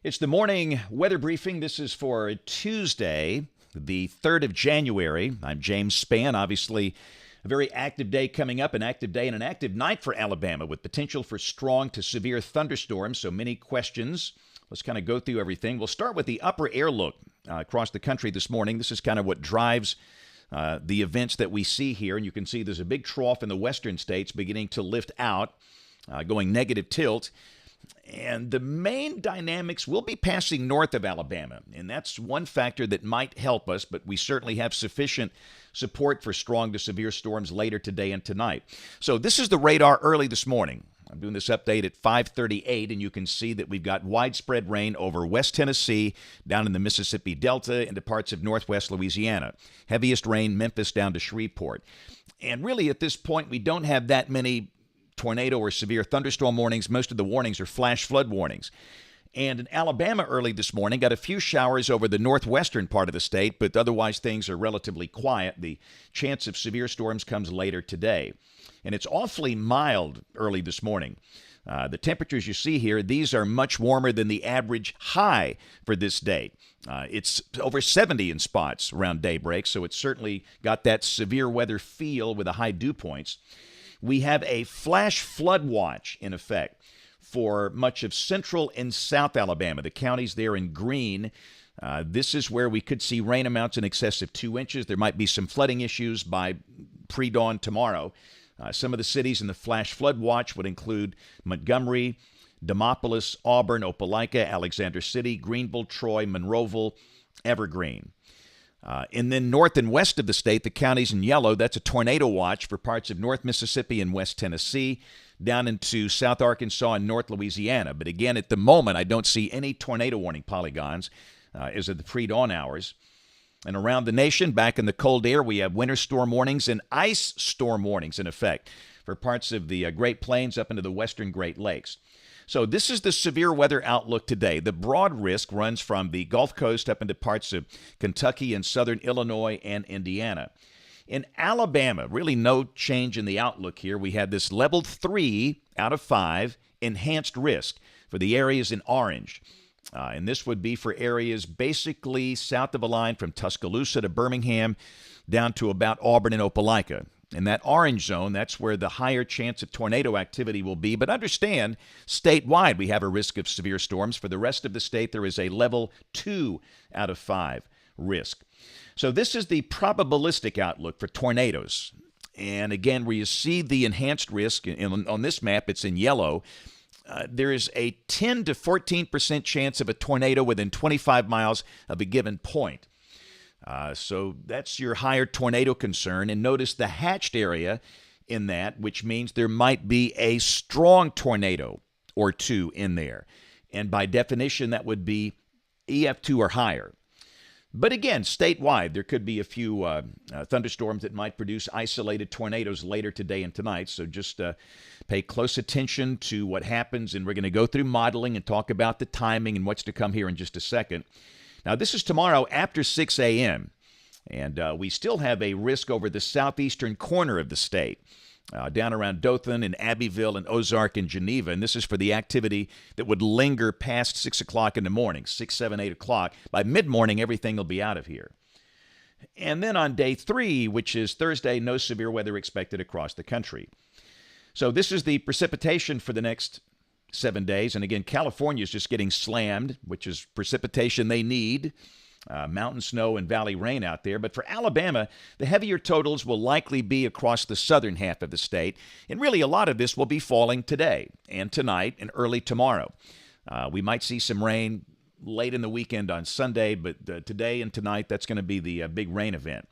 It's the morning weather briefing. This is for Tuesday, the 3rd of January. I'm James Spann. Obviously, a very active day coming up, an active day and an active night for Alabama with potential for strong to severe thunderstorms. So many questions. Let's kind of go through everything. We'll start with the upper air look across the country this morning. This is kind of what drives the events that we see here. And you can see there's a big trough in the western states beginning to lift out, going negative tilt. And the main dynamics will be passing north of Alabama, and that's one factor that might help us, but we certainly have sufficient support for strong to severe storms later today and tonight. So this is the radar early this morning. I'm doing this update at 5:38, and you can see that we've got widespread rain over West Tennessee, down in the Mississippi Delta, into parts of northwest Louisiana. Heaviest rain, Memphis down to Shreveport. And really, at this point, we don't have that many tornado or severe thunderstorm warnings. Most of the warnings are flash flood warnings. And in Alabama early this morning, got a few showers over the northwestern part of the state, but otherwise things are relatively quiet. The chance of severe storms comes later today. And it's awfully mild early this morning. The temperatures you see here, these are much warmer than the average high for this day. It's over 70 in spots around daybreak, so it's certainly got that severe weather feel with the high dew points. We have a flash flood watch in effect for much of central and south Alabama, the counties there in green. This is where we could see rain amounts in excess of 2 inches. There might be some flooding issues by pre-dawn tomorrow. Some of the cities in the flash flood watch would include Montgomery, Demopolis, Auburn, Opelika, Alexander City, Greenville, Troy, Monroeville, Evergreen. And then north and west of the state, the counties in yellow, that's a tornado watch for parts of North Mississippi and West Tennessee, down into South Arkansas and North Louisiana. But again, at the moment, I don't see any tornado warning polygons as of the pre-dawn hours. And around the nation, back in the cold air, we have winter storm warnings and ice storm warnings in effect for parts of the Great Plains up into the western Great Lakes. So this is the severe weather outlook today. The broad risk runs from the Gulf Coast up into parts of Kentucky and southern Illinois and Indiana. In Alabama, really no change in the outlook here. We had this level 3 out of 5 enhanced risk for the areas in orange. And this would be for areas basically south of a line from Tuscaloosa to Birmingham down to about Auburn and Opelika. In that orange zone, that's where the higher chance of tornado activity will be. But understand, statewide, we have a risk of severe storms. For the rest of the state, there is a level 2 out of 5 risk. So this is the probabilistic outlook for tornadoes. And again, where you see the enhanced risk, on this map, it's in yellow. There is a 10 to 14% chance of a tornado within 25 miles of a given point. So that's your higher tornado concern. And notice the hatched area in that, which means there might be a strong tornado or two in there. And by definition, that would be EF2 or higher. But again, statewide, there could be a few thunderstorms that might produce isolated tornadoes later today and tonight. So just pay close attention to what happens. And we're going to go through modeling and talk about the timing and what's to come here in just a second. Now, this is tomorrow after 6 a.m., and we still have a risk over the southeastern corner of the state, down around Dothan and Abbeville and Ozark and Geneva, and this is for the activity that would linger past 6 o'clock in the morning, 6, 7, 8 o'clock. By mid-morning, everything will be out of here. And then on day 3, which is Thursday, no severe weather expected across the country. So this is the precipitation for the next 7 days. And again, California is just getting slammed, which is precipitation they need. Mountain snow and valley rain out there. But for Alabama, the heavier totals will likely be across the southern half of the state. And really, a lot of this will be falling today and tonight and early tomorrow. We might see some rain late in the weekend on Sunday, but today and tonight, that's going to be the big rain event.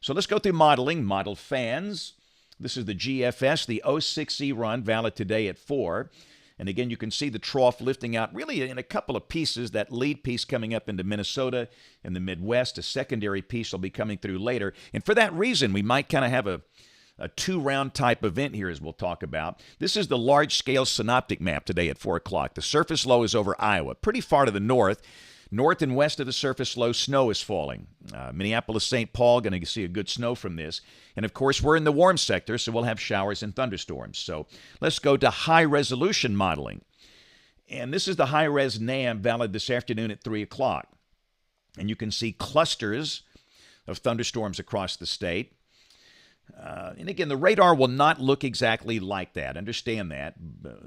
So let's go through modeling. Model fans. This is the GFS, the 06E run, valid today at 4. And again, you can see the trough lifting out really in a couple of pieces. That lead piece coming up into Minnesota and the Midwest. A secondary piece will be coming through later. And for that reason, we might kind of have a two-round type event here, as we'll talk about. This is the large-scale synoptic map today at 4 o'clock. The surface low is over Iowa, pretty far to the north. North and west of the surface low, snow is falling. Minneapolis, St. Paul, going to see a good snow from this. And, of course, we're in the warm sector, so we'll have showers and thunderstorms. So let's go to high-resolution modeling. And this is the high-res NAM valid this afternoon at 3 o'clock. And you can see clusters of thunderstorms across the state. And again, the radar will not look exactly like that. Understand that.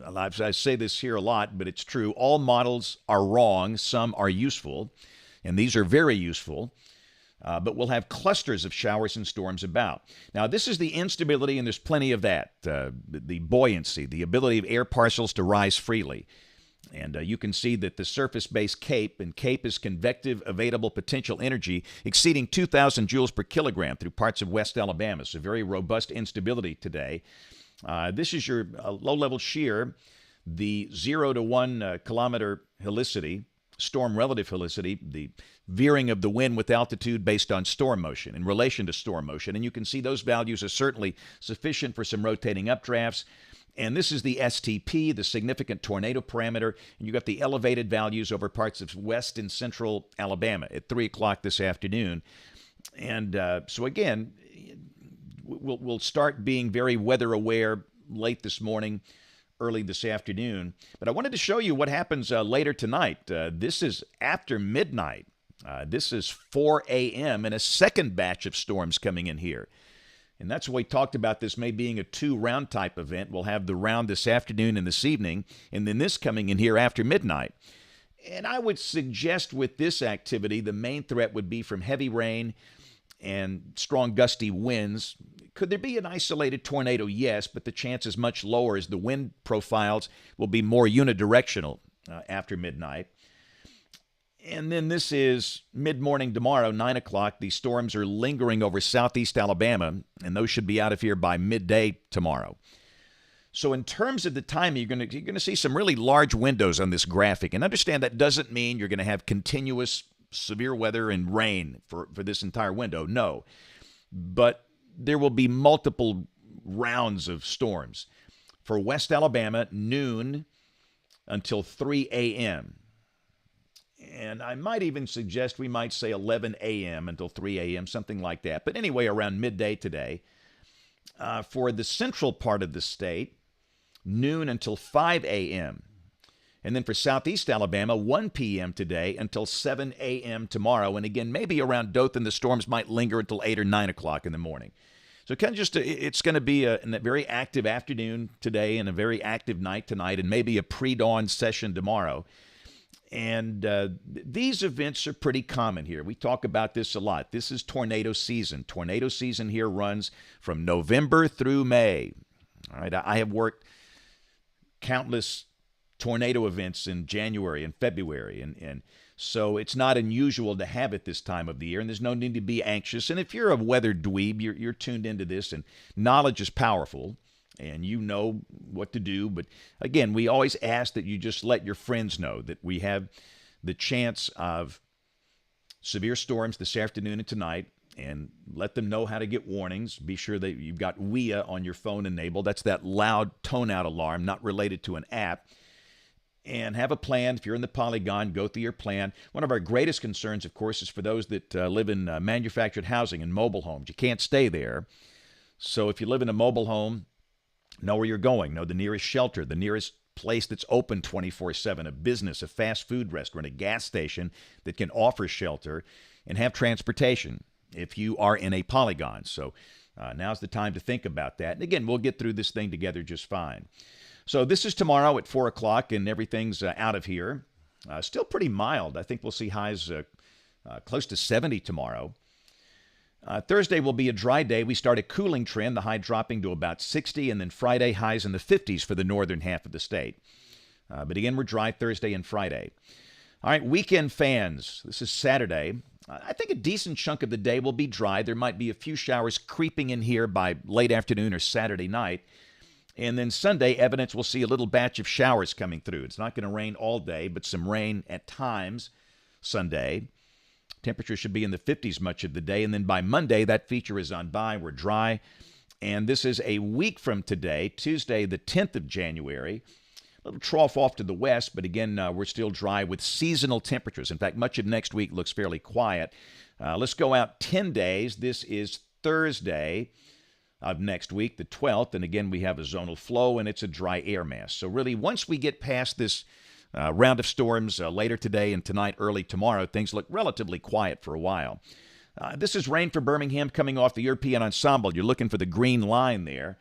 I say this here a lot, but it's true. All models are wrong. Some are useful, and these are very useful. But we'll have clusters of showers and storms about. Now, this is the instability, and there's plenty of that. The buoyancy, the ability of air parcels to rise freely. And you can see that the surface-based CAPE, and CAPE is convective available potential energy exceeding 2,000 joules per kilogram through parts of West Alabama. So very robust instability today. This is your low-level shear, the 0 to 1 kilometer helicity, storm relative helicity, the veering of the wind with altitude based on storm motion in relation to storm motion. And you can see those values are certainly sufficient for some rotating updrafts. And this is the STP, the significant tornado parameter. And you got the elevated values over parts of west and central Alabama at 3 o'clock this afternoon. And so again, we'll start being very weather aware late this morning, early this afternoon. But I wanted to show you what happens later tonight. This is after midnight. This is 4 a.m. and a second batch of storms coming in here. And that's why we talked about this may being a 2-round type event. We'll have the round this afternoon and this evening, and then this coming in here after midnight. And I would suggest with this activity, the main threat would be from heavy rain and strong gusty winds. Could there be an isolated tornado? Yes, but the chance is much lower as the wind profiles will be more unidirectional after midnight. And then this is mid-morning tomorrow, 9 o'clock. These storms are lingering over southeast Alabama, and those should be out of here by midday tomorrow. So in terms of the timing, you're going to see some really large windows on this graphic. And understand that doesn't mean you're going to have continuous severe weather and rain for this entire window. No. But there will be multiple rounds of storms. For West Alabama, noon until 3 a.m., and I might even suggest we might say 11 a.m. until 3 a.m., something like that. But anyway, around midday today. For the central part of the state, noon until 5 a.m. And then for southeast Alabama, 1 p.m. today until 7 a.m. tomorrow. And again, maybe around Dothan, the storms might linger until 8 or 9 o'clock in the morning. So kind of it's going to be a very active afternoon today and a very active night tonight and maybe a pre-dawn session tomorrow. And these events are pretty common here. We talk about this a lot. This is tornado season. Tornado season here runs from November through May. All right, I have worked countless tornado events in January and February, and so it's not unusual to have it this time of the year, and there's no need to be anxious. And if you're a weather dweeb, you're tuned into this, and knowledge is powerful. And you know what to do. But again, we always ask that you just let your friends know that we have the chance of severe storms this afternoon and tonight, and let them know how to get warnings. Be sure that you've got WIA on your phone enabled. That's that loud tone-out alarm, not related to an app. And have a plan. If you're in the Polygon, go through your plan. One of our greatest concerns, of course, is for those that live in manufactured housing and mobile homes. You can't stay there. So if you live in a mobile home, know where you're going. Know the nearest shelter, the nearest place that's open 24/7, a business, a fast food restaurant, a gas station that can offer shelter, and have transportation if you are in a polygon. So now's the time to think about that. And again, we'll get through this thing together just fine. So this is tomorrow at 4 o'clock, and everything's out of here. Still pretty mild. I think we'll see highs close to 70 tomorrow. Thursday will be a dry day. We start a cooling trend, the high dropping to about 60, and then Friday highs in the 50s for the northern half of the state. But again, we're dry Thursday and Friday. All right, weekend fans, this is Saturday. I think a decent chunk of the day will be dry. There might be a few showers creeping in here by late afternoon or Saturday night. And then Sunday, evidence we'll see a little batch of showers coming through. It's not going to rain all day, but some rain at times Sunday. Temperature should be in the 50s much of the day. And then by Monday, that feature is on by. We're dry. And this is a week from today, Tuesday, the 10th of January. A little trough off to the west, but again, we're still dry with seasonal temperatures. In fact, much of next week looks fairly quiet. Let's go out 10 days. This is Thursday of next week, the 12th. And again, we have a zonal flow, and it's a dry air mass. So really, once we get past this Round of storms later today and tonight, early tomorrow. Things look relatively quiet for a while. This is rain for Birmingham coming off the European Ensemble. You're looking for the green line there.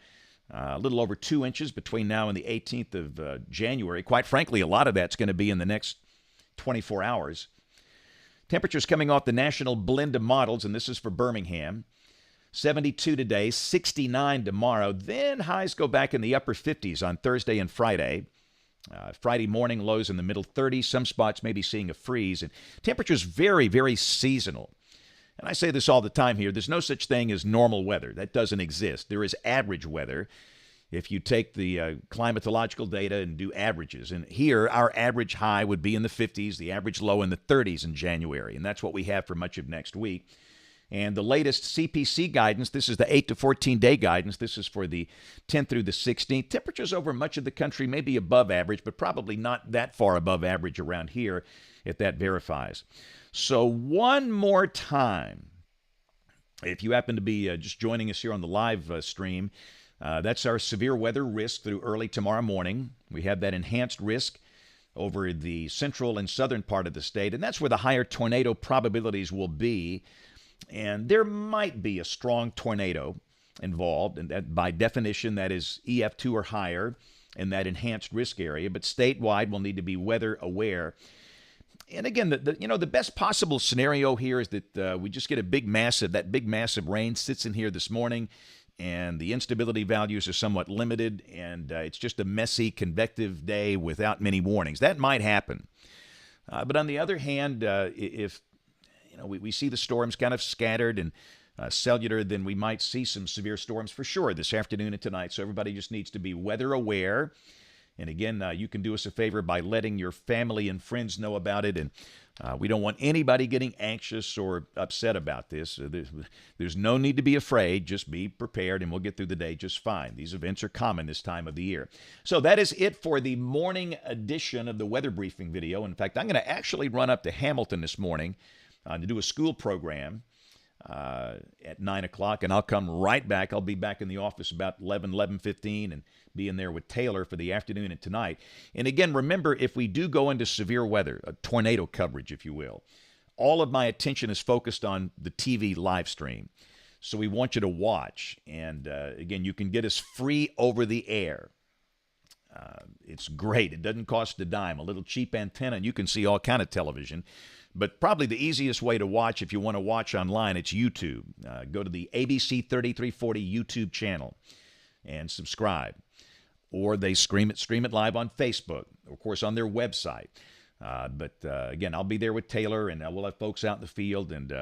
A little over 2 inches between now and the 18th of January. Quite frankly, a lot of that's going to be in the next 24 hours. Temperatures coming off the national blend of models, and this is for Birmingham. 72 today, 69 tomorrow. Then highs go back in the upper 50s on Thursday and Friday. Friday morning, lows in the middle 30s. Some spots may be seeing a freeze. And temperatures very, very seasonal. And I say this all the time here. There's no such thing as normal weather. That doesn't exist. There is average weather if you take the climatological data and do averages. And here, our average high would be in the 50s, the average low in the 30s in January. And that's what we have for much of next week. And the latest CPC guidance, this is the 8 to 14-day guidance. This is for the 10th through the 16th. Temperatures over much of the country may be above average, but probably not that far above average around here if that verifies. So one more time, if you happen to be just joining us here on the live stream, that's our severe weather risk through early tomorrow morning. We have that enhanced risk over the central and southern part of the state, and that's where the higher tornado probabilities will be. And there might be a strong tornado involved, and that by definition that is EF2 or higher in that enhanced risk area, but statewide we'll need to be weather aware. And again, the best possible scenario here is that we just get that big massive rain sits in here this morning, and the instability values are somewhat limited, and it's just a messy, convective day without many warnings. That might happen. But on the other hand, if we see the storms kind of scattered and cellular, then we might see some severe storms for sure this afternoon and tonight. So everybody just needs to be weather aware. And again, you can do us a favor by letting your family and friends know about it. And we don't want anybody getting anxious or upset about this. There's no need to be afraid. Just be prepared, and we'll get through the day just fine. These events are common this time of the year. So that is it for the morning edition of the weather briefing video. In fact, I'm going to actually run up to Hamilton this morning to do a school program at 9 o'clock, and I'll come right back. I'll be back in the office about 11:15, and be in there with Taylor for the afternoon and tonight. And again, remember, if we do go into severe weather, a tornado coverage, if you will, all of my attention is focused on the TV live stream. So we want you to watch. And again, you can get us free over the air. It's great. It doesn't cost a dime. A little cheap antenna, and you can see all kind of television. But probably the easiest way to watch, if you want to watch online, it's YouTube. Go to the ABC 3340 YouTube channel and subscribe. Or they stream it live on Facebook, of course, on their website. But again, I'll be there with Taylor, and we'll have folks out in the field. And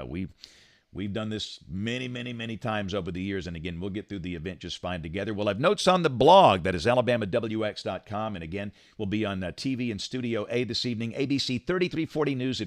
we've done this many, many, many times over the years. And again, we'll get through the event just fine together. We'll have notes on the blog. That is alabamawx.com. And again, we'll be on TV and Studio A this evening, ABC 3340 News at